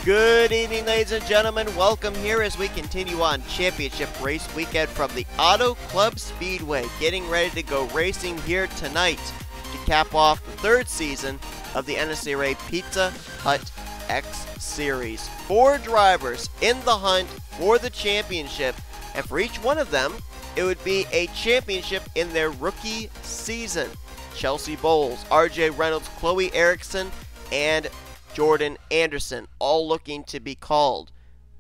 Good evening, ladies and gentlemen. Welcome here as we continue on championship race weekend from the Auto Club Speedway. Getting ready to go racing here tonight to cap off the third season of the NNSCRA Pizza Hut X Series. 4 drivers in the hunt for the championship, and for each one of them, it would be a championship in their rookie season. Chelsea Bowles, R Reynolds, Chloe Ericsson, and Jordan Anderson, all looking to be called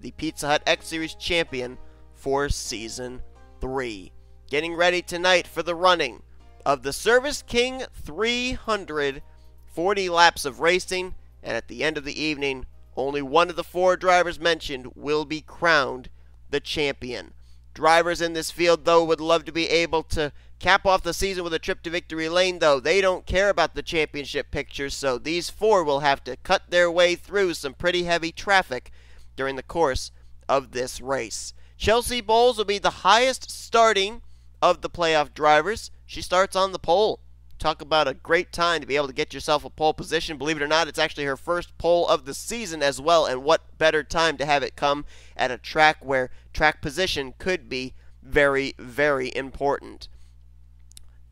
the Pizza Hut X Series champion for Season 3. Getting ready tonight for the running of the Service King 300, 40 laps of racing, and at the end of the evening, only one of the 4 drivers mentioned will be crowned the champion. Drivers in this field, though, would love to be able to cap off the season with a trip to victory lane, though. They don't care about the championship pictures, so these 4 will have to cut their way through some pretty heavy traffic during the course of this race. Chelsea Bowles will be the highest starting of the playoff drivers. She starts on the pole. Talk about a great time to be able to get yourself a pole position. Believe it or not, it's actually her first pole of the season as well, and what better time to have it come at a track where track position could be very, very important.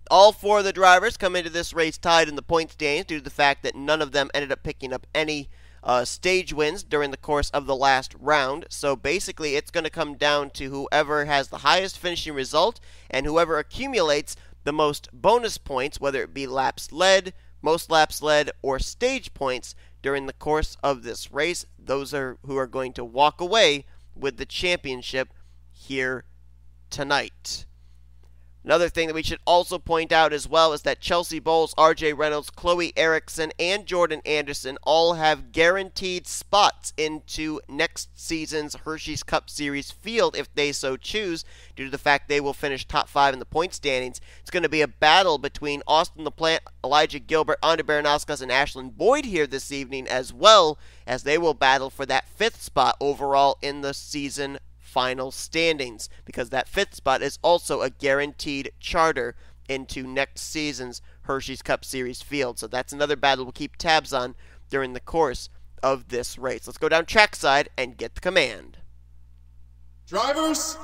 All 4 of the drivers come into this race tied in the point standings due to the fact that none of them ended up picking up any stage wins during the course of the last round. So basically, it's going to come down to whoever has the highest finishing result and whoever accumulates the most bonus points, whether it be laps led, most laps led, or stage points during the course of this race. Those are who are going to walk away with the championship here tonight. Another thing that we should also point out as well is that Chelsea Bowles, R Reynolds, Chloe Ericsson, and Jordan Anderson all have guaranteed spots into next season's Hershey's Cup Series field if they so choose, due to the fact they will finish top 5 in the point standings. It's going to be a battle between Austin LaPlante, J Gilbert, A Baranauskas, and Ashlyn Boyd here this evening, as well as they will battle for that 5th spot overall in the season final standings, because that 5th spot is also a guaranteed charter into next season's Hershey's Cup Series field. So that's another battle we'll keep tabs on during the course of this race. Let's go down trackside and get the command. Drivers,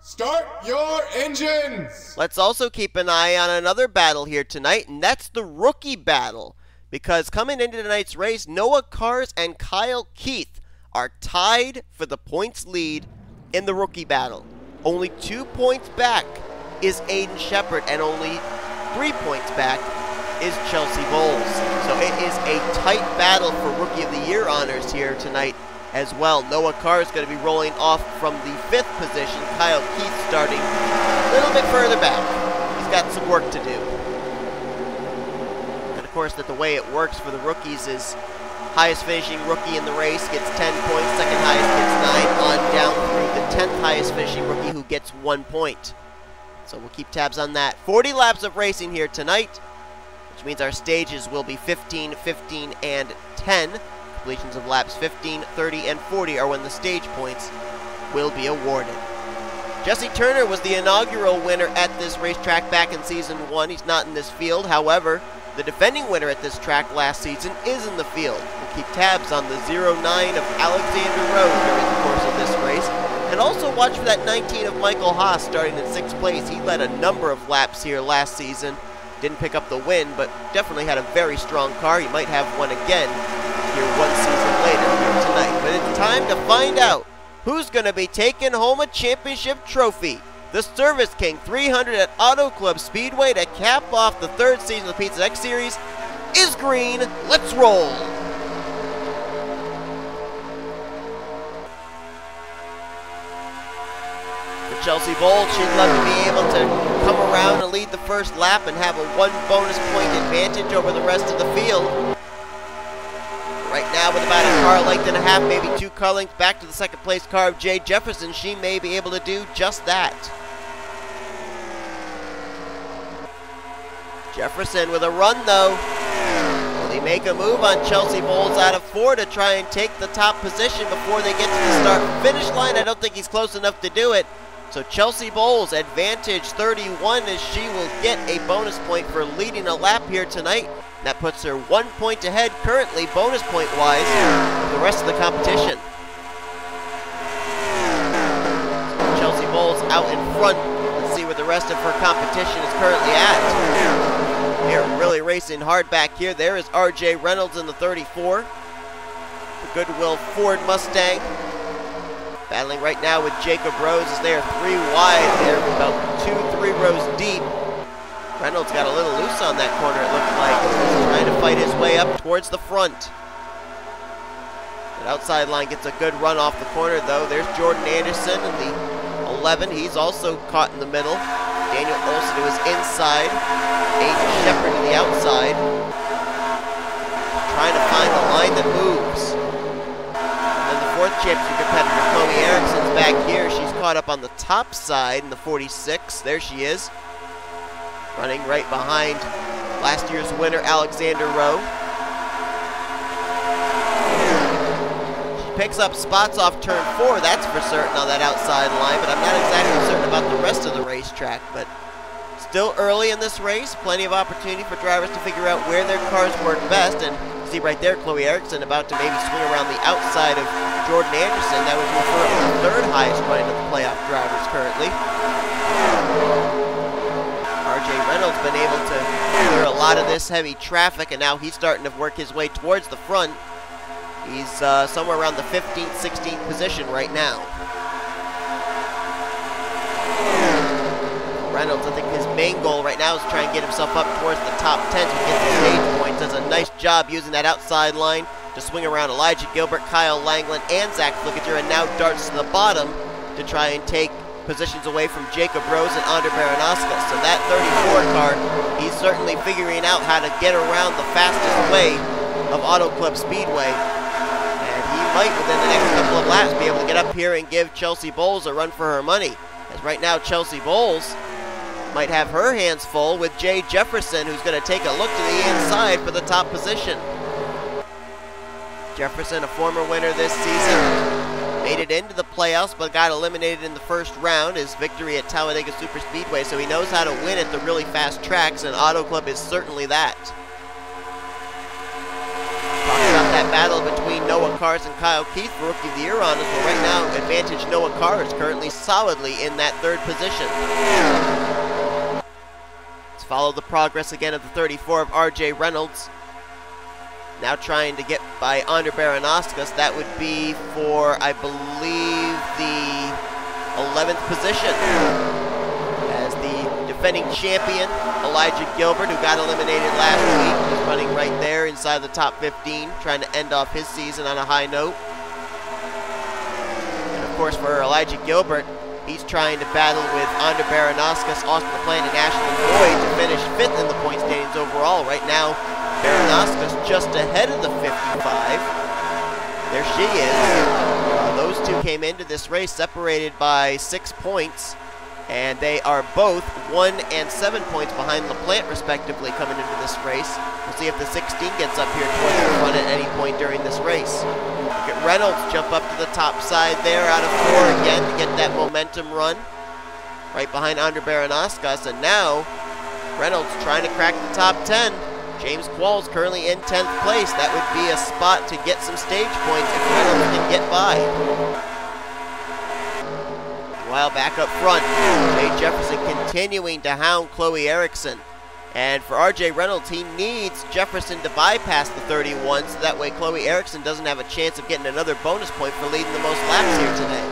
start your engines! Let's also keep an eye on another battle here tonight, and that's the rookie battle, because coming into tonight's race, Noah Kars and Kyle Keith are tied for the points lead in the rookie battle. Only 2 points back is Aiden Shepard, and only 3 points back is Chelsea Bowles. So it is a tight battle for Rookie of the Year honors here tonight as well. Noah Carr is going to be rolling off from the 5th position. Kyle Keith starting a little bit further back. He's got some work to do. And of course, that the way it works for the rookies is highest finishing rookie in the race gets 10 points, second highest gets 9, on down through the 10th highest finishing rookie who gets 1 point. So we'll keep tabs on that. 40 laps of racing here tonight, which means our stages will be 15, 15, and 10. Completions of laps 15, 30, and 40 are when the stage points will be awarded. Jesse Turner was the inaugural winner at this racetrack back in Season 1. He's not in this field. However, the defending winner at this track last season is in the field. We'll keep tabs on the 09 of Alexander Rowe during the course of this race. And also watch for that 19 of Michael Haas starting in 6th place. He led a number of laps here last season. Didn't pick up the win, but definitely had a very strong car. He might have one again here 1 season later here tonight. But it's time to find out who's going to be taking home a championship trophy. The Service King 300 at Auto Club Speedway to cap off the 3rd season of the Pizza X Series is green. Let's roll. For Chelsea Bowles, she'd love to be able to come around and lead the first lap and have a 1 bonus point advantage over the rest of the field. Right now, with about a car length and a half, maybe 2 car lengths back to the 2nd place car of J Jefferson, she may be able to do just that. Jefferson with a run, though. Will he make a move on Chelsea Bowles out of 4 to try and take the top position before they get to the start-finish line? I don't think he's close enough to do it. So Chelsea Bowles, advantage 31, as she will get a bonus point for leading a lap here tonight. That puts her 1 point ahead currently, bonus point-wise, of the rest of the competition. Chelsea Bowles out in front. Let's see where the rest of her competition is currently at. They're really racing hard back here. There is R.J. Reynolds in the 34. The Goodwill Ford Mustang. Battling right now with Jacob Rose as they are 3 wide. They're about 2-3 rows deep. Reynolds got a little loose on that corner, it looked like. He's trying to fight his way up towards the front. That outside line gets a good run off the corner, though. There's Jordan Anderson in the 11. He's also caught in the middle. Daniel Olson to his inside. A Shepherd to the outside. Trying to find the line that moves. And then the 4th championship competitor, Chloe Ericsson's back here. She's caught up on the top side in the 46. There she is. Running right behind last year's winner, Alexander Rowe. She picks up spots off turn 4, that's for certain, on that outside line, but I'm not exactly certain about the rest of the racetrack. But still early in this race, plenty of opportunity for drivers to figure out where their cars work best. And see right there, Chloe Ericsson about to maybe swing around the outside of Jordan Anderson. That would refer to the 3rd highest running of the playoff drivers currently. R.J. Reynolds been able to clear a lot of this heavy traffic, and now he's starting to work his way towards the front. He's somewhere around the 15th, 16th position right now. Reynolds, I think his main goal right now is to try and get himself up towards the top 10 to get the stage points. Does a nice job using that outside line to swing around Elijah Gilbert, Kyle Langeland, and Z Flickinger, and now darts to the bottom to try and take positions away from Jacob Rose and A Baranauskas. So that 34 car, he's certainly figuring out how to get around the fastest way of Auto Club Speedway. And he might, within the next couple of laps, be able to get up here and give Chelsea Bowles a run for her money. As right now, Chelsea Bowles might have her hands full with J Jefferson, who's going to take a look to the inside for the top position. Jefferson, a former winner this season, made it into the playoffs, but got eliminated in the first round. His victory at Talladega Superspeedway, so he knows how to win at the really fast tracks, and Auto Club is certainly that. Talking about that battle between Noah Cars and Kyle Keith for Rookie of the Year honors. Well, right now, advantage Noah Cars currently solidly in that 3rd position. Let's follow the progress again of the 34 of R.J. Reynolds. Now trying to get by A Baranauskas. That would be for, I believe, the 11th position. As the defending champion, Elijah Gilbert, who got eliminated last week, is running right there inside the top 15, trying to end off his season on a high note. And of course, for Elijah Gilbert, he's trying to battle with A Baranauskas, Austin LaPlante, and Ashley Boyd to finish 5th in the point standings overall. Right now, Baranauskas just ahead of the 55. There she is. Those two came into this race separated by 6 points, and they are both 1 and 7 points behind LaPlante, respectively, coming into this race. We'll see if the 16 gets up here towards the front at any point during this race. Look at Reynolds jump up to the top side there out of 4 again to get that momentum run. Right behind A Baranauskas, and now Reynolds trying to crack the top 10. James Qualls currently in 10th place. That would be a spot to get some stage points if Reynolds can get by. Meanwhile, back up front, J Jefferson continuing to hound Chloe Ericsson. And for R.J. Reynolds, he needs Jefferson to bypass the 31, so that way Chloe Ericsson doesn't have a chance of getting another bonus point for leading the most laps here today.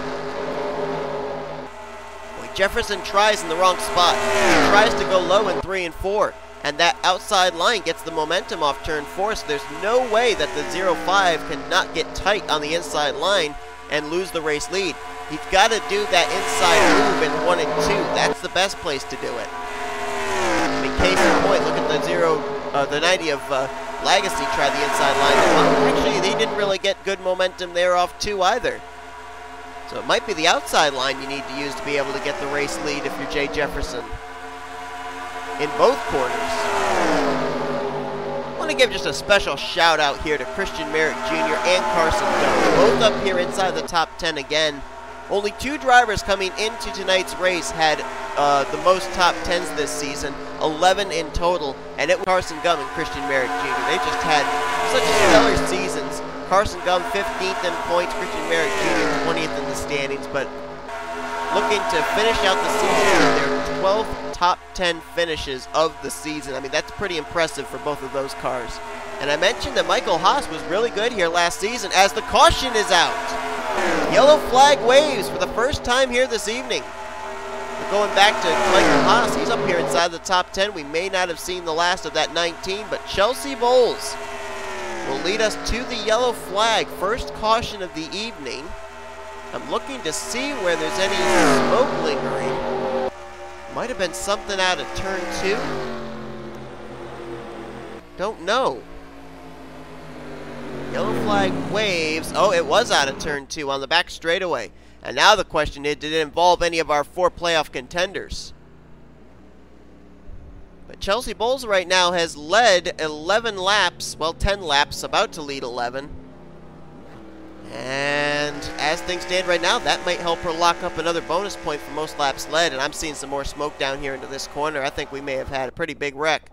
Boy, Jefferson tries in the wrong spot. He tries to go low in 3 and 4. And that outside line gets the momentum off turn 4, so there's no way that the 0-5 cannot get tight on the inside line and lose the race lead. He's got to do that inside move in 1 and 2. That's the best place to do it. I mean, case in point, look at the 90 of Lagasee try the inside line. Well, actually, he didn't really get good momentum there off 2 either. So it might be the outside line you need to use to be able to get the race lead if you're J Jefferson. In both corners. I want to give just a special shout out here to Christian Merrick Jr. and Carson Doe, both up here inside the top 10 again. Only 2 drivers coming into tonight's race had the most top 10s this season, 11 in total, and it was Carson Gum and Christian Merrick Jr. They just had such stellar seasons. Carson Gum 15th in points, Christian Merrick Jr. 20th in the standings, but looking to finish out the season with their 12th top 10 finishes of the season. I mean, that's pretty impressive for both of those cars. And I mentioned that Michael Haas was really good here last season as the caution is out. Yellow flag waves for the first time here this evening. We're going back to Michael Haas. He's up here inside the top 10. We may not have seen the last of that 19, but Chelsea Bowles will lead us to the yellow flag. First caution of the evening. I'm looking to see where there's any smoke lingering. Might have been something out of turn 2. Don't know. Yellow flag waves. Oh, it was out of turn 2 on the back straightaway. And now the question is, did it involve any of our 4 playoff contenders? But Chelsea Bowles right now has led 11 laps, well, 10 laps, about to lead 11. And as things stand right now, that might help her lock up another bonus point for most laps led. And I'm seeing some more smoke down here into this corner. I think we may have had a pretty big wreck.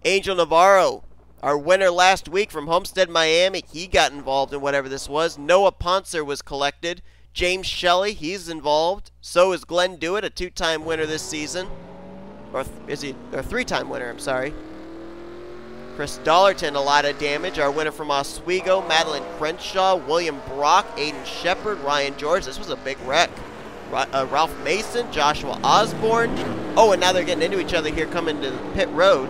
Angel Navarro, our winner last week from Homestead, Miami, he got involved in whatever this was. Noah Pontzer was collected. James Shelly, he's involved. So is Glenn Dewitt, a 2-time winner this season. Or is he a 3-time winner, I'm sorry. Chris Dollerton, a lot of damage. Our winner from Oswego, Madeline Crenshaw, William Brock, Aiden Shepard, Ryan George. This was a big wreck. Ralph Mason, Joshua Osborne. Oh, and now they're getting into each other here coming to the pit road.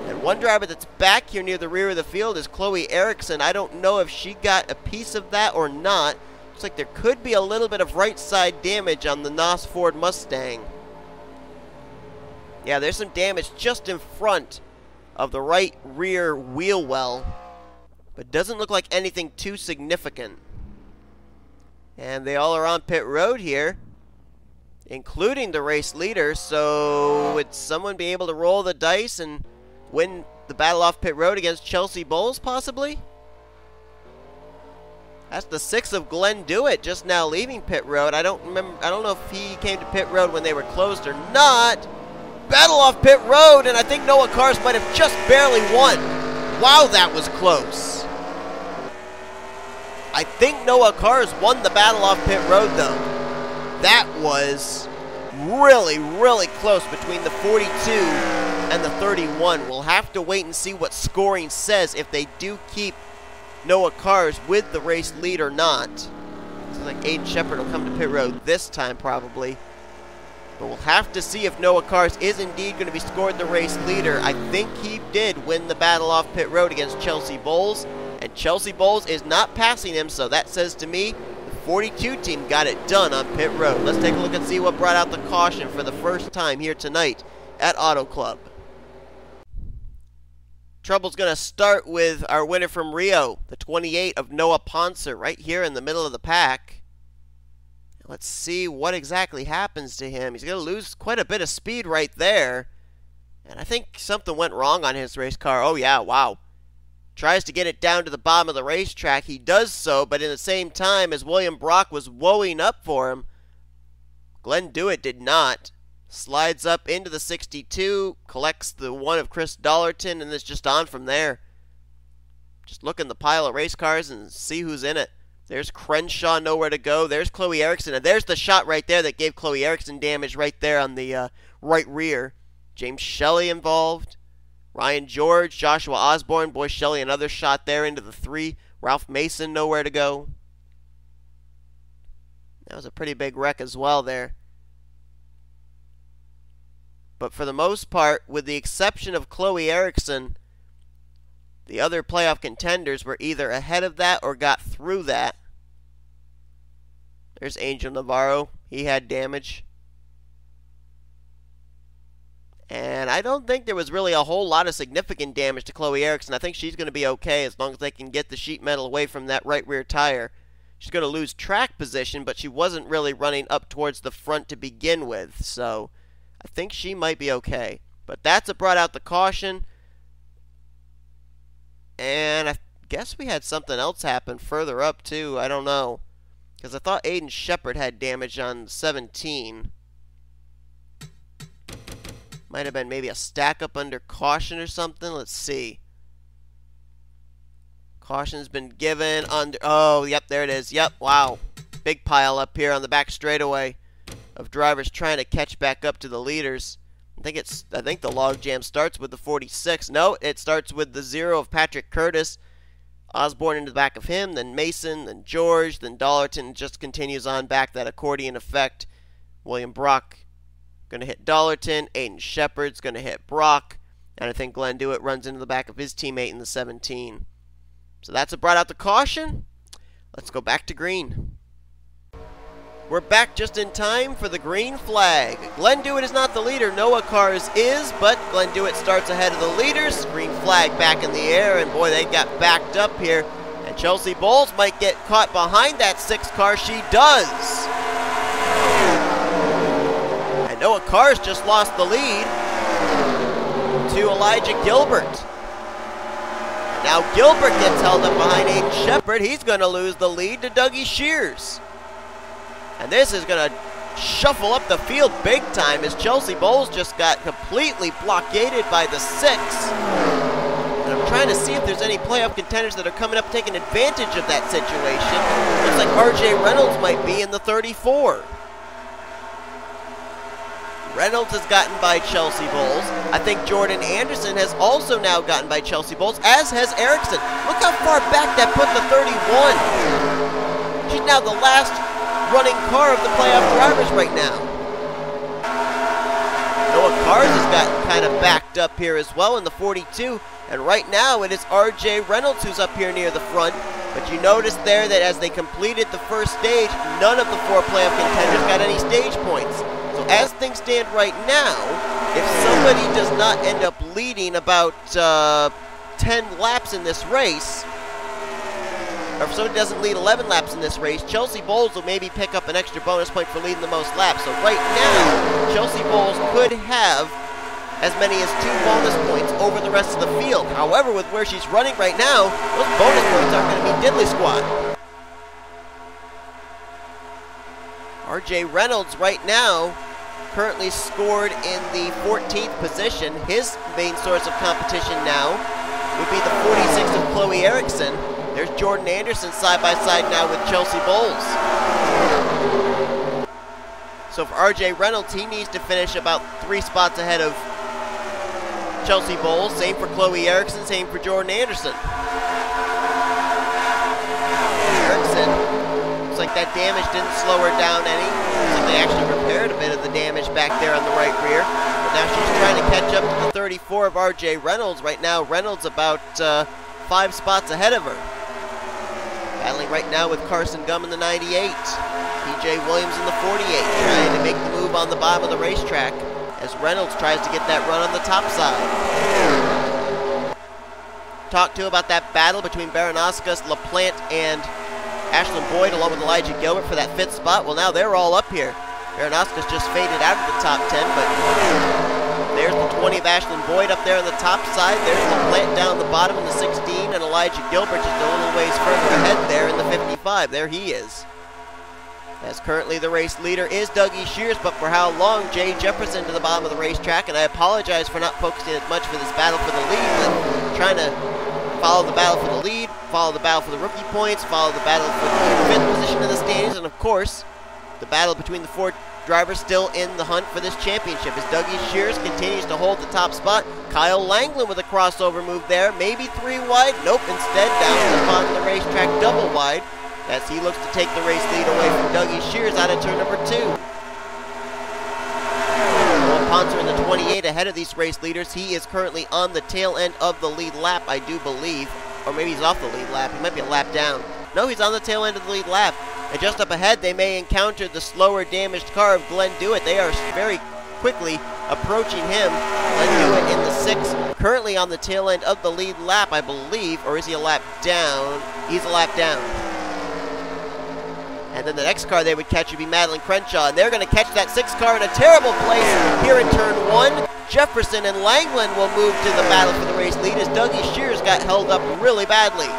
And one driver that's back here near the rear of the field is Chloe Ericsson. I don't know if she got a piece of that or not. Looks like there could be a little bit of right side damage on the NOS Ford Mustang. Yeah, there's some damage just in front of the right rear wheel well, but doesn't look like anything too significant. And they all are on pit road here, including the race leader, so would someone be able to roll the dice and win the battle off pit road against Chelsea Bowles, possibly? That's the 6th of Glenn Dewitt just now leaving pit road. I don't know if he came to pit road when they were closed or not. Battle off pit road, and I think Noah Cars might have just barely won. Wow, that was close. I think Noah Cars won the battle off pit road, though. That was really, really close between the 42 and the 31. We'll have to wait and see what scoring says if they do keep Noah Cars with the race lead or not. Looks like Aiden Shepard will come to pit road this time, probably. But we'll have to see if Noah Cars is indeed going to be scored the race leader. I think he did win the battle off pit road against Chelsea Bowles. And Chelsea Bowles is not passing him, so that says to me the 42 team got it done on pit road. Let's take a look and see what brought out the caution for the first time here tonight at Auto Club. Trouble's going to start with our winner from Rio, the 28 of Noah Pontzer, right here in the middle of the pack. Let's see what exactly happens to him. He's going to lose quite a bit of speed right there. And I think something went wrong on his race car. Oh, yeah, wow. Tries to get it down to the bottom of the racetrack. He does so, but in the same time as William Brock was woeing up for him, Glenn Dewitt did not. Slides up into the 62, collects the one of Chris Dollerton, and is just on from there. Just look in the pile of race cars and see who's in it. There's Crenshaw, nowhere to go. There's Chloe Ericsson, and there's the shot right there that gave Chloe Ericsson damage right there on the right rear. James Shelly involved. Ryan George, Joshua Osborne, boy Shelly, another shot there into the 3. Ralph Mason, nowhere to go. That was a pretty big wreck as well there. But for the most part, with the exception of Chloe Ericsson, the other playoff contenders were either ahead of that or got through that. There's Angel Navarro. He had damage. And I don't think there was really a whole lot of significant damage to Chloe Ericsson. I think she's going to be okay as long as they can get the sheet metal away from that right rear tire. She's going to lose track position, but she wasn't really running up towards the front to begin with. So I think she might be okay. But that's what brought out the caution. And I guess we had something else happen further up, too. I don't know. Because I thought Aiden Shepard had damage on 17. Might have been maybe a stack up under caution or something. Let's see. Caution's been given under... Oh, yep, there it is. Yep, wow. Big pile up here on the back straightaway of drivers trying to catch back up to the leaders. I think the log jam starts with the 46. No, it starts with the 0 of Patrick Curtis. Osborne into the back of him, then Mason, then George, then Dollerton. Just continues on back, that accordion effect. William Brock going to hit Dollerton. Aiden Shepard's going to hit Brock. And I think Glenn Dewitt runs into the back of his teammate in the 17. So that's what brought out the caution. Let's go back to green. We're back just in time for the green flag. Glenn Dewitt is not the leader. Noah Cars is, but Glenn Dewitt starts ahead of the leaders. Green flag back in the air, and boy, they got backed up here. And Chelsea Bowles might get caught behind that 6 car. She does. And Noah Cars just lost the lead to Elijah Gilbert. Now Gilbert gets held up behind Aiden Shepard. He's going to lose the lead to D Shears. And this is going to shuffle up the field big time as Chelsea Bowles just got completely blockaded by the 6. And I'm trying to see if there's any playoff contenders that are coming up taking advantage of that situation. Looks like R Reynolds might be in the 34. Reynolds has gotten by Chelsea Bowles. I think Jordan Anderson has also now gotten by Chelsea Bowles, as has Ericsson. Look how far back that put the 31. She's now the last running car of the playoff drivers right now. Noah Cars has gotten kind of backed up here as well in the 42. And right now it is R.J. Reynolds who's up here near the front. But you notice there that as they completed the first stage, none of the 4 playoff contenders got any stage points. So as things stand right now, if somebody does not end up leading about 10 laps in this race, or if somebody doesn't lead 11 laps in this race, Chelsea Bowles will maybe pick up an extra bonus point for leading the most laps. So right now, Chelsea Bowles could have as many as 2 bonus points over the rest of the field. However, with where she's running right now, those bonus points aren't going to be diddly squat. R.J. Reynolds right now currently scored in the 14th position. His main source of competition now would be the 46 of Chloe Ericsson. There's Jordan Anderson side by side now with Chelsea Bowles. So for R.J. Reynolds, he needs to finish about 3 spots ahead of Chelsea Bowles. Same for Chloe Ericsson, same for Jordan Anderson. Ericsson, looks like that damage didn't slow her down any. Looks like they actually repaired a bit of the damage back there on the right rear. But now she's trying to catch up to the 34 of R.J. Reynolds. Right now, Reynolds about 5 spots ahead of her. Battling right now with Carson Gum in the 98. P.J. Williams in the 48, trying to make the move on the bottom of the racetrack as Reynolds tries to get that run on the top side. Talked to about that battle between Baranauskas, LaPlante, and Ashlyn Boyd, along with Elijah Gilbert for that 5th spot. Well, now they're all up here. Baranauskas just faded out of the top 10, but there's the 20 of Ashlyn Boyd up there on the top side. There's LaPlante down the bottom in the 16, and Elijah Gilbert just a little ways further ahead there in the 55. There he is. As currently the race leader is D Shears, but for how long? J Jefferson to the bottom of the racetrack, and I apologize for not focusing as much for this battle for the lead, but trying to follow the battle for the lead, follow the battle for the rookie points, follow the battle for the 5th position in the standings, and of course, the battle between the 4 drivers still in the hunt for this championship as D Shears continues to hold the top spot. Kyle Langeland with a crossover move there, maybe 3 wide, nope, instead down to the bottom of the racetrack double wide as he looks to take the race lead away from D Shears out of turn number 2. N Pontzer in the 28 ahead of these race leaders. He is currently on the tail end of the lead lap, I do believe, or maybe he's off the lead lap, he might be a lap down. No, he's on the tail end of the lead lap. And just up ahead, they may encounter the slower, damaged car of Glenn Dewitt. They are very quickly approaching him. Glenn Dewitt in the 6, currently on the tail end of the lead lap, I believe. Or is he a lap down? He's a lap down. And then the next car they would catch would be Madeline Crenshaw. And they're going to catch that 6 car in a terrible place here in turn 1. Jefferson and Langeland will move to the battle for the race lead as D Shears got held up really badly.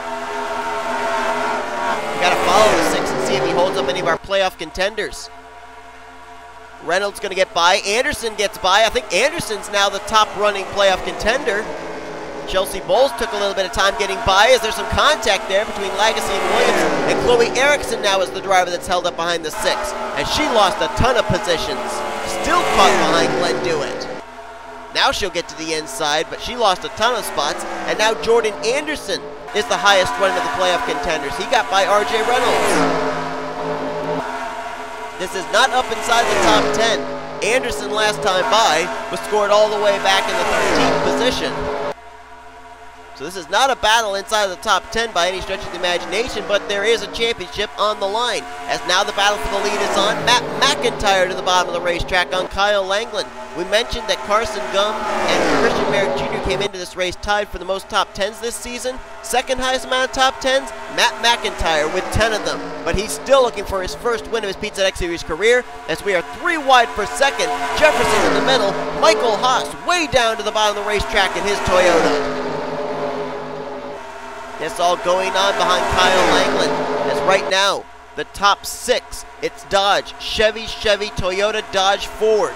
Got to follow the 6 and see if he holds up any of our playoff contenders. Reynolds going to get by. Anderson gets by. I think Anderson's now the top running playoff contender. Chelsea Bowles took a little bit of time getting by as there's some contact there between Lagasee and Williams. And Chloe Ericsson now is the driver that's held up behind the 6. And she lost a ton of positions. Still caught behind Glenn Dewitt. Now she'll get to the inside, but she lost a ton of spots. And now Jordan Anderson is the highest running of the playoff contenders. He got by R.J. Reynolds. This is not up inside the top 10. Anderson last time by was scored all the way back in the 13th position. So this is not a battle inside of the top 10 by any stretch of the imagination, but there is a championship on the line. As now the battle for the lead is on. Matt McIntire to the bottom of the racetrack on K Langeland. We mentioned that Carson Gum and K Merrick Jr. came into this race tied for the most top 10s this season. Second highest amount of top 10s, Matt McIntire with 10 of them. But he's still looking for his first win of his Pizza X Series career, as we are 3 wide for second. Jefferson in the middle, Michael Haas way down to the bottom of the racetrack in his Toyota. It's all going on behind K Langeland, as right now, the top 6, it's Dodge, Chevy, Toyota, Dodge, Ford.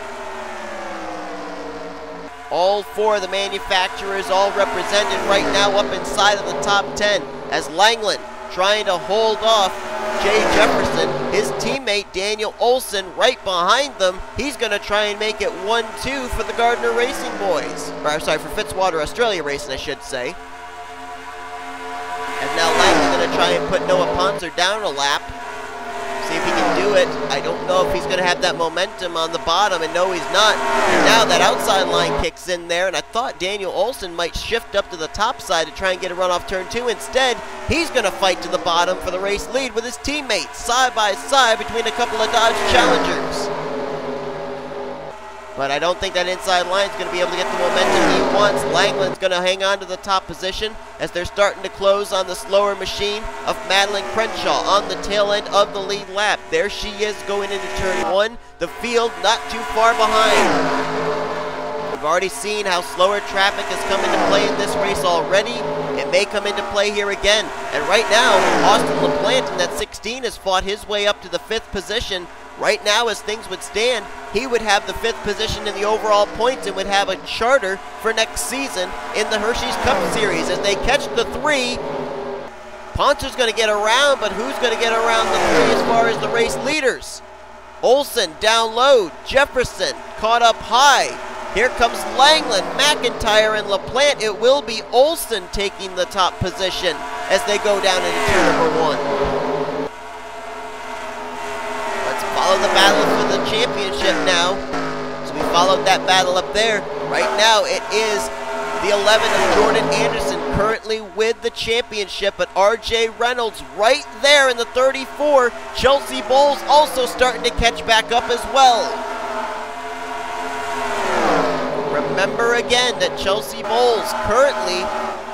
All 4 of the manufacturers all represented right now up inside of the top 10, as Langeland trying to hold off J Jefferson, his teammate Daniel Olson right behind them. He's going to try and make it 1-2 for the Gardner Racing boys. Or, I'm sorry, for Fitzwater Australia Racing, I should say. And now Langland's going to try and put Noah Pontzer down a lap. See if he can do it. I don't know if he's going to have that momentum on the bottom, and no, he's not. And now that outside line kicks in there, and I thought Daniel Olson might shift up to the top side to try and get a run off turn 2. Instead, he's going to fight to the bottom for the race lead with his teammates, side by side between a couple of Dodge Challengers. But I don't think that inside line is going to be able to get the momentum he wants. Langland's going to hang on to the top position as they're starting to close on the slower machine of Madeline Crenshaw on the tail end of the lead lap. There she is going into turn 1. The field not too far behind. We've already seen how slower traffic has come into play in this race already. It may come into play here again. And right now, Austin LaPlante in that 16 has fought his way up to the 5th position. Right now, as things would stand, he would have the 5th position in the overall points and would have a charter for next season in the Hershey's Cup Series. As they catch the 3, Pontzer's going to get around, but who's going to get around the 3 as far as the race leaders? Olson down low, Jefferson caught up high. Here comes Langeland, McIntire, and LaPlante. It will be Olson taking the top position as they go down into turn number 1. Follow the battle for the championship now. So we followed that battle up there. Right now it is the 11 of Jordan Anderson currently with the championship, but R.J. Reynolds right there in the 34. Chelsea Bowles also starting to catch back up as well. Remember again that Chelsea Bowles currently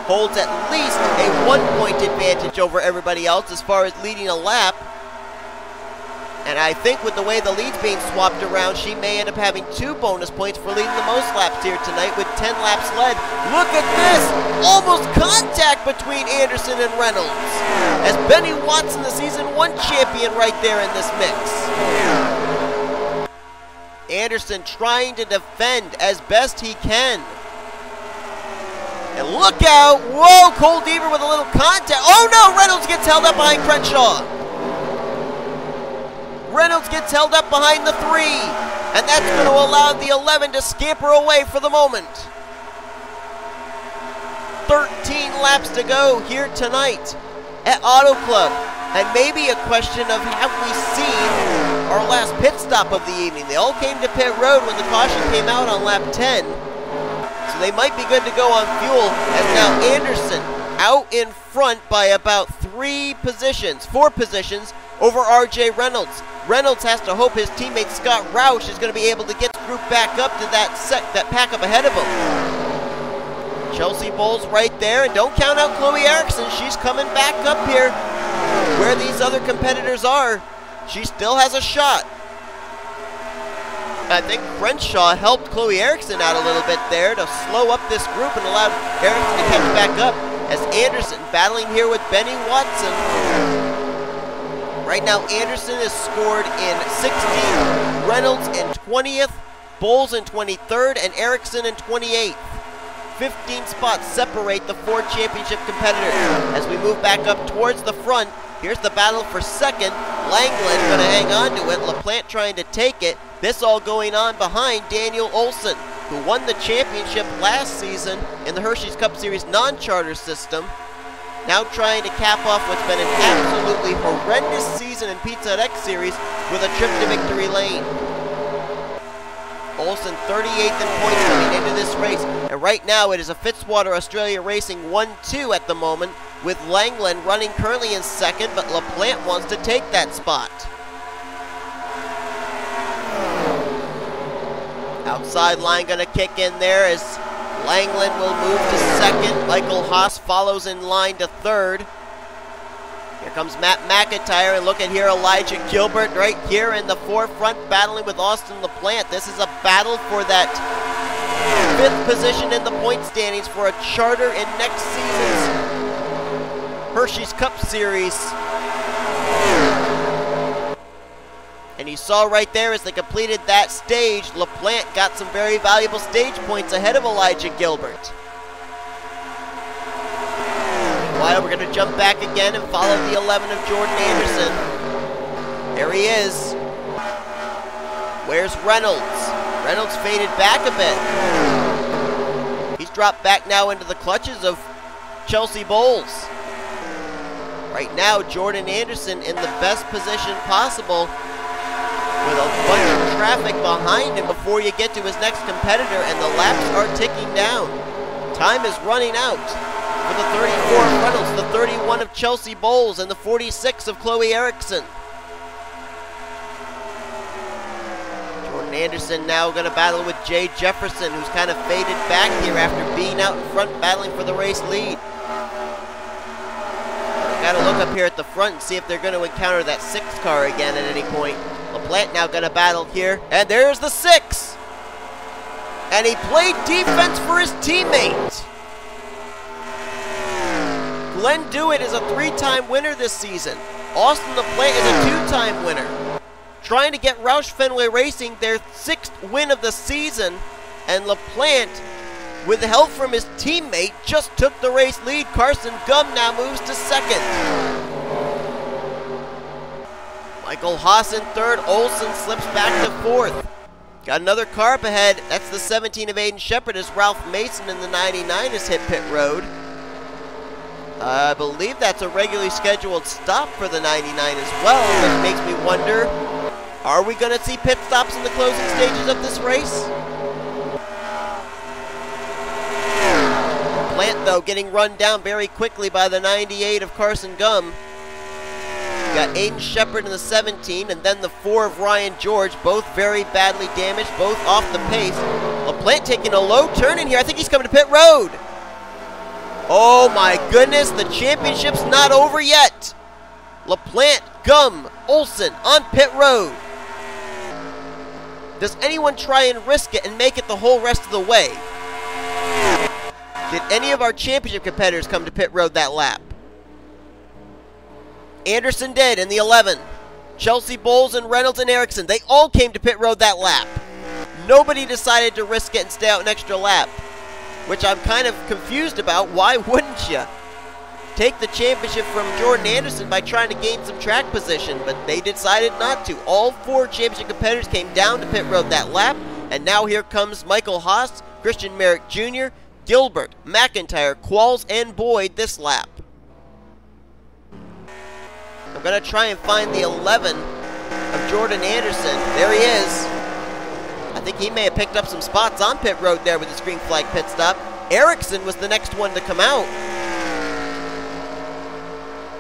holds at least a 1-point advantage over everybody else as far as leading a lap. And I think with the way the lead's being swapped around, she may end up having 2 bonus points for leading the most laps here tonight with 10 laps led. Look at this! Almost contact between Anderson and Reynolds. As Benny Watson, the Season 1 champion right there in this mix. Anderson trying to defend as best he can. And look out! Whoa! Cole Deaver with a little contact. Oh no! Reynolds gets held up behind Crenshaw. Reynolds gets held up behind the 3, and that's going to allow the 11 to scamper away for the moment. 13 laps to go here tonight at Auto Club, and maybe a question of have we seen our last pit stop of the evening? They all came to pit road when the caution came out on lap 10, so they might be good to go on fuel, as now Anderson out in front by about 4 positions over R.J. Reynolds. Reynolds has to hope his teammate Scott Roush is going to be able to get the group back up to that pack up ahead of him. Chelsea Bowles right there, and don't count out Chloe Ericsson. She's coming back up here where these other competitors are. She still has a shot. I think Crenshaw helped Chloe Ericsson out a little bit there to slow up this group and allow Ericsson to catch back up, as Anderson battling here with Benny Watson. Right now, Anderson is scored in 16th, Reynolds in 20th, Bowles in 23rd, and Ericsson in 28th. 15 spots separate the 4 championship competitors. As we move back up towards the front, here's the battle for second. Langeland going to hang on to it. LaPlante trying to take it. This all going on behind Daniel Olson, who won the championship last season in the Hershey's Cup Series non-charter system. Now trying to cap off what's been an absolutely horrendous season in Pizza Hut X Series with a trip to victory lane. Olson 38th in points coming into this race. And right now it is a Fitzwater Australia Racing 1-2 at the moment, with Langeland running currently in second, but LaPlante wants to take that spot. Outside line going to kick in there as Langeland will move to second. Michael Haas follows in line to third. Here comes M McIntire, and look at here, Elijah Gilbert right here in the forefront battling with Austin LaPlante. This is a battle for that 5th position in the point standings for a charter in next season's Hershey's Cup Series. And you saw right there as they completed that stage, LaPlante got some very valuable stage points ahead of Elijah Gilbert. Meanwhile, we're going to jump back again and follow the 11 of Jordan Anderson. There he is. Where's Reynolds? Reynolds faded back a bit. He's dropped back now into the clutches of Chelsea Bowles. Right now, Jordan Anderson in the best position possible with a bunch of traffic behind him before you get to his next competitor, and the laps are ticking down. Time is running out for the 34 of Reynolds, the 31 of Chelsea Bowles, and the 46 of Chloe Ericsson. Jordan Anderson now going to battle with J Jefferson, who's kind of faded back here after being out in front battling for the race lead. Got to look up here at the front and see if they're going to encounter that 6 car again at any point. LaPlante now going to battle here, and there's the 6. And he played defense for his teammate. Glenn Douthitt is a 3-time winner this season. Austin LaPlante is a 2-time winner. Trying to get Roush Fenway Racing their 6th win of the season, and LaPlante, with help from his teammate, just took the race lead. Carson Gum now moves to second. Michael Haas in third. Olson slips back to 4th. Got another car up ahead. That's the 17 of Aiden Shepard as Ralph Mason in the 99 has hit pit road. I believe that's a regularly scheduled stop for the 99 as well, which makes me wonder, are we going to see pit stops in the closing stages of this race? LaPlante, though, getting run down very quickly by the 98 of Carson Gum. Got Aiden Shepard in the 17, and then the 4 of Ryan George, both very badly damaged, both off the pace. LaPlante taking a low turn in here. I think he's coming to pit road. Oh my goodness, the championship's not over yet. LaPlante, Gum, Olson on pit road. Does anyone try and risk it and make it the whole rest of the way? Did any of our championship competitors come to pit road that lap? Anderson did in the 11. Chelsea Bowles and Reynolds and Ericsson, they all came to pit road that lap. Nobody decided to risk it and stay out an extra lap, which I'm kind of confused about. Why wouldn't you take the championship from Jordan Anderson by trying to gain some track position? But they decided not to. All 4 championship competitors came down to pit road that lap, and now here comes Michael Haas, Christian Merrick Jr., Gilbert, McIntire, Qualls, and Boyd this lap. I'm going to try and find the 11 of Jordan Anderson. There he is. I think he may have picked up some spots on pit road there with his green flag pit stop. Ericsson was the next one to come out.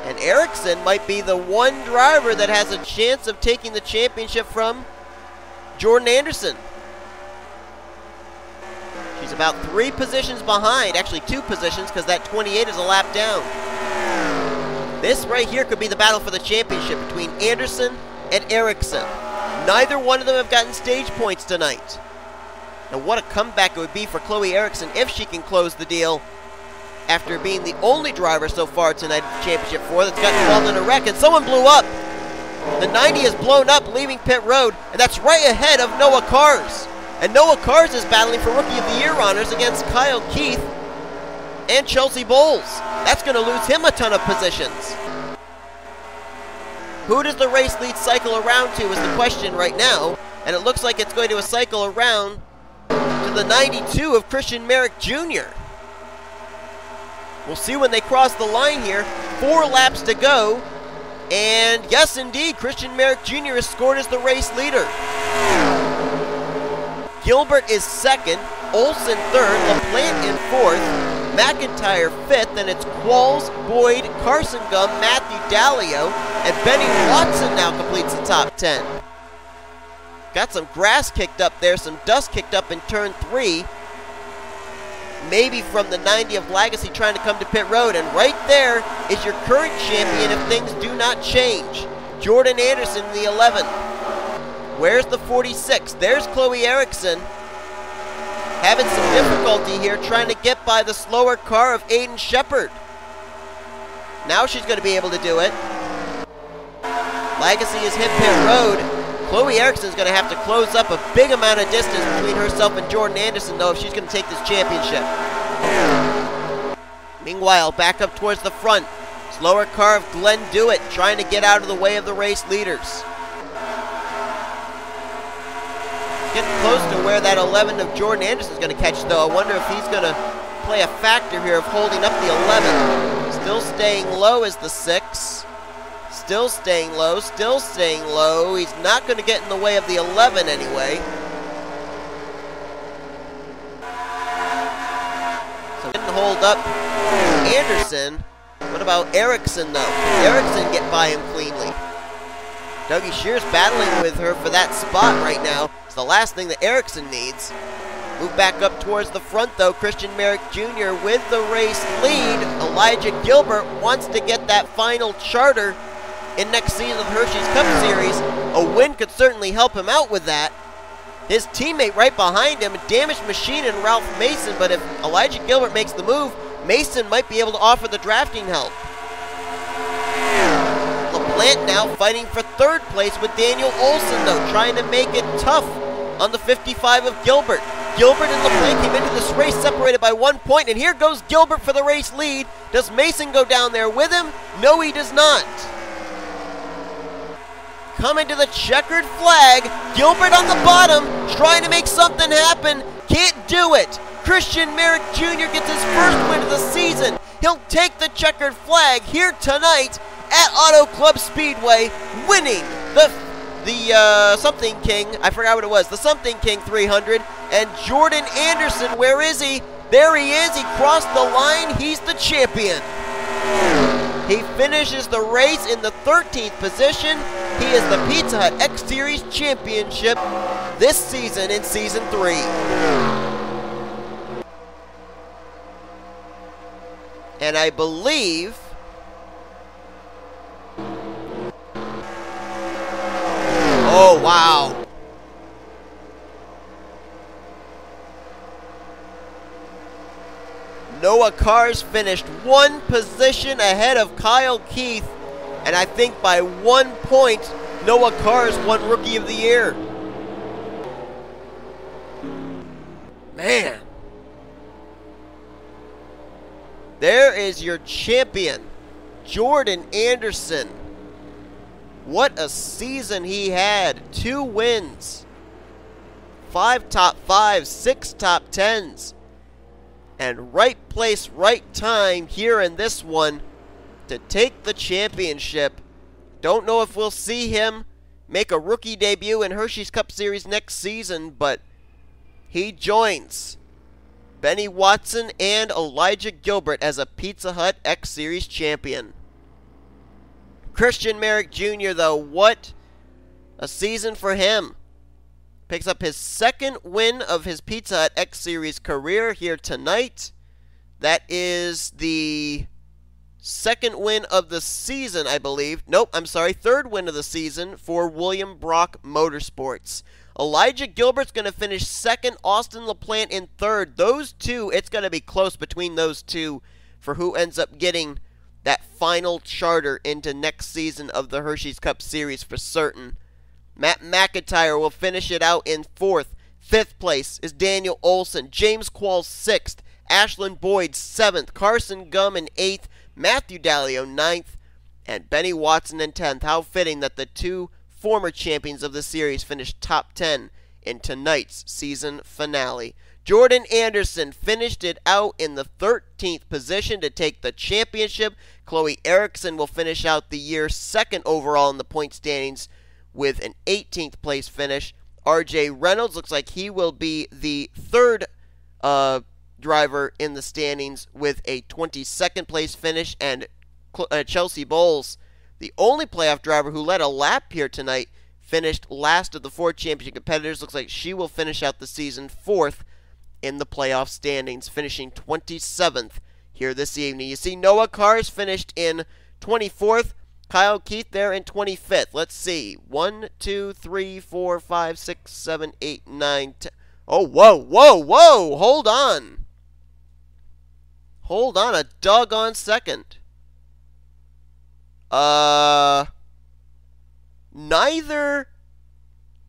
And Ericsson might be the one driver that has a chance of taking the championship from Jordan Anderson. She's about 3 positions behind, actually 2 positions, because that 28 is a lap down. This right here could be the battle for the championship between Anderson and Ericsson. Neither one of them have gotten stage points tonight. And what a comeback it would be for Chloe Ericsson if she can close the deal after being the only driver so far tonight at the championship 4 that's gotten involved in a wreck. And someone blew up. The 90 is blown up, leaving pit road, and that's right ahead of Noah Kars. And Noah Kars is battling for Rookie of the Year honors against Kyle Keith and Chelsea Bowles. That's going to lose him a ton of positions. Who does the race lead cycle around to is the question right now, and it looks like it's going to cycle around to the 92 of Christian Merrick Jr. We'll see when they cross the line here. 4 laps to go, and yes indeed, Christian Merrick Jr. is scored as the race leader. Gilbert is second, Olson third, LaPlante in fourth, McIntire fifth, and it's Qualls, Boyd, Carson Gum, Matthew Dalio, and Benny Watson now completes the top 10. Got some grass kicked up there, some dust kicked up in turn 3. Maybe from the 90 of Lagasee trying to come to pit road, and right there is your current champion if things do not change. Jordan Anderson in the 11. Where's the 46? There's Chloe Ericsson. Having some difficulty here trying to get by the slower car of Aiden Shepard. Now she's going to be able to do it. Lagasee has hit pit road. Chloe Ericsson is going to have to close up a big amount of distance between herself and Jordan Anderson, though, if she's going to take this championship. Meanwhile, back up towards the front. Slower car of Glenn Dewitt trying to get out of the way of the race leaders. Getting close to where that 11 of Jordan Anderson is going to catch, though. I wonder if he's going to play a factor here of holding up the 11. Still staying low is the 6. Still staying low, still staying low. He's not going to get in the way of the 11 anyway. So didn't hold up Anderson. What about Ericsson, though? Ericsson get by him cleanly. Dougie Shears battling with her for that spot right now. It's the last thing that Ericsson needs. Move back up towards the front, though. Christian Merrick Jr. with the race lead. Elijah Gilbert wants to get that final charter in next season of Hershey's Cup Series. A win could certainly help him out with that. His teammate right behind him, a damaged machine in Ralph Mason, but if Elijah Gilbert makes the move, Mason might be able to offer the drafting help. LaPlante now fighting for third place with Daniel Olson, though, trying to make it tough on the 55 of Gilbert. Gilbert and LaPlante came into this race separated by 1 point, and here goes Gilbert for the race lead. Does Mason go down there with him? No, he does not. Coming to the checkered flag, Gilbert on the bottom, trying to make something happen, can't do it. Christian Merrick Jr. gets his first win of the season. He'll take the checkered flag here tonight at Auto Club Speedway, winning the Something King, I forgot what it was, the Something King 300, and Jordan Anderson, where is he? There he is, he crossed the line, he's the champion. He finishes the race in the 13th position. He is the Pizza Hut X Series Championship this season in Season 3. And I believe oh, wow. Noah Kars finished 1 position ahead of Kyle Keith, and I think by 1 point, Noah Kars won Rookie of the Year. Man. There is your champion, Jordan Anderson. What a season he had. 2 wins, 5 top 5s, 6 top 10s. And right place, right time here in this one to take the championship. Don't know if we'll see him make a rookie debut in Hershey's Cup Series next season, but he joins Benny Watson and Elijah Gilbert as a Pizza Hut X Series champion. Christian Merrick Jr., though, what a season for him. Picks up his 2nd win of his Pizza Hut X Series career here tonight. That is the 2nd win of the season, I believe. Nope, I'm sorry, 3rd win of the season for William Brock Motorsports. Elijah Gilbert's going to finish 2nd, Austin LaPlante in 3rd. Those two, it's going to be close between those two for who ends up getting that final charter into next season of the Hershey's Cup Series for certain. Matt McIntire will finish it out in 4th. 5th place is Daniel Olson. James Qualls 6th. Ashlyn Boyd 7th. Carson Gum in 8th. Matthew Dallio 9th. And Benny Watson in 10th. How fitting that the two former champions of the series finished top 10 in tonight's season finale. Jordan Anderson finished it out in the 13th position to take the championship. Chloe Ericsson will finish out the year 2nd overall in the point standings with an 18th place finish. R Reynolds looks like he will be the 3rd driver in the standings with a 22nd place finish. And Chelsea Bowles, the only playoff driver who led a lap here tonight, finished last of the 4 championship competitors. Looks like she will finish out the season 4th in the playoff standings, finishing 27th here this evening. You see Noah Kars finished in 24th. Kyle Keith there in 25th. Let's see. 1, 2, 3, 4, 5, 6, 7, 8, 9, 10. Oh, whoa. Hold on. Hold on a doggone second. Neither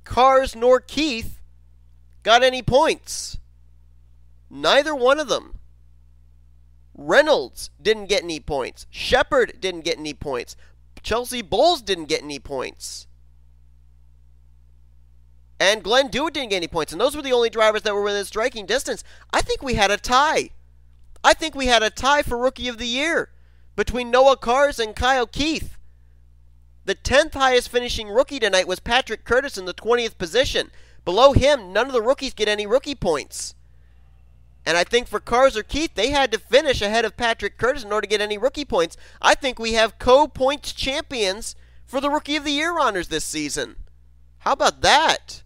Kars nor Keith got any points. Neither one of them. Reynolds didn't get any points. Shepard didn't get any points. Chelsea Bowles didn't get any points. And Glenn Dewitt didn't get any points. And those were the only drivers that were within striking distance. I think we had a tie. I think we had a tie for Rookie of the Year between Noah Kars and Kyle Keith. The 10th highest finishing rookie tonight was Patrick Curtis in the 20th position. Below him, none of the rookies get any rookie points. And I think for Kars or Keith, they had to finish ahead of Patrick Curtis in order to get any rookie points. I think we have co-points champions for the Rookie of the Year honors this season. How about that?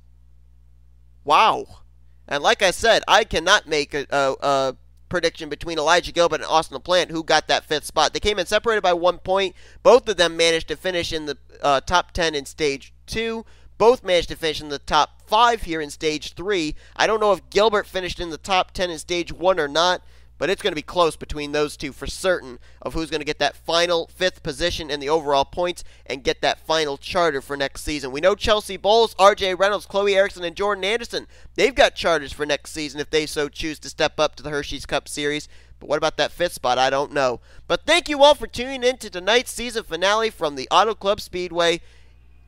Wow. And like I said, I cannot make a prediction between Elijah Gilbert and Austin LaPlante, who got that 5th spot. They came in separated by 1 point. Both of them managed to finish in the top 10 in Stage 2. Both managed to finish in the top 5 here in Stage 3. I don't know if Gilbert finished in the top 10 in Stage 1 or not, but it's going to be close between those two for certain of who's going to get that final 5th position in the overall points and get that final charter for next season. We know Chelsea Bowles, RJ Reynolds, Chloe Ericsson, and Jordan Anderson, they've got charters for next season if they so choose to step up to the Hershey's Cup Series. But what about that 5th spot? I don't know. But thank you all for tuning in to tonight's season finale from the Auto Club Speedway.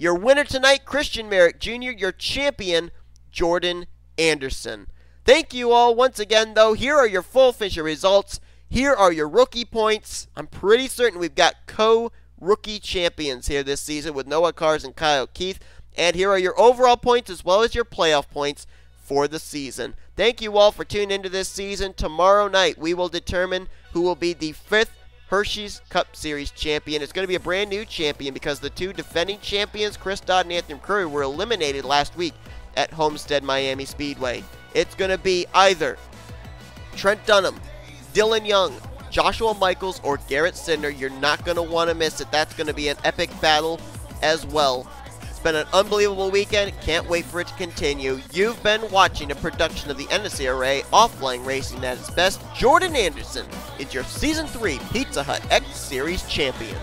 Your winner tonight, Christian Merrick Jr., your champion, Jordan Anderson. Thank you all once again, though. Here are your full finisher results. Here are your rookie points. I'm pretty certain we've got co-rookie champions here this season with Noah Kars and Kyle Keith. And here are your overall points as well as your playoff points for the season. Thank you all for tuning into this season. Tomorrow night, we will determine who will be the 5th Hershey's Cup Series champion. It's going to be a brand new champion because the two defending champions, Chris Dodd and Anthony Curry, were eliminated last week at Homestead Miami Speedway. It's going to be either Trent Dunham, Dylan Young, Joshua Michaels, or Garrett Sidner. You're not going to want to miss it. That's going to be an epic battle as well. It's been an unbelievable weekend. Can't wait for it to continue. You've been watching a production of the NNSCRA Offline Racing at its best. Jordan Anderson is your Season 3 Pizza Hut X Series champion.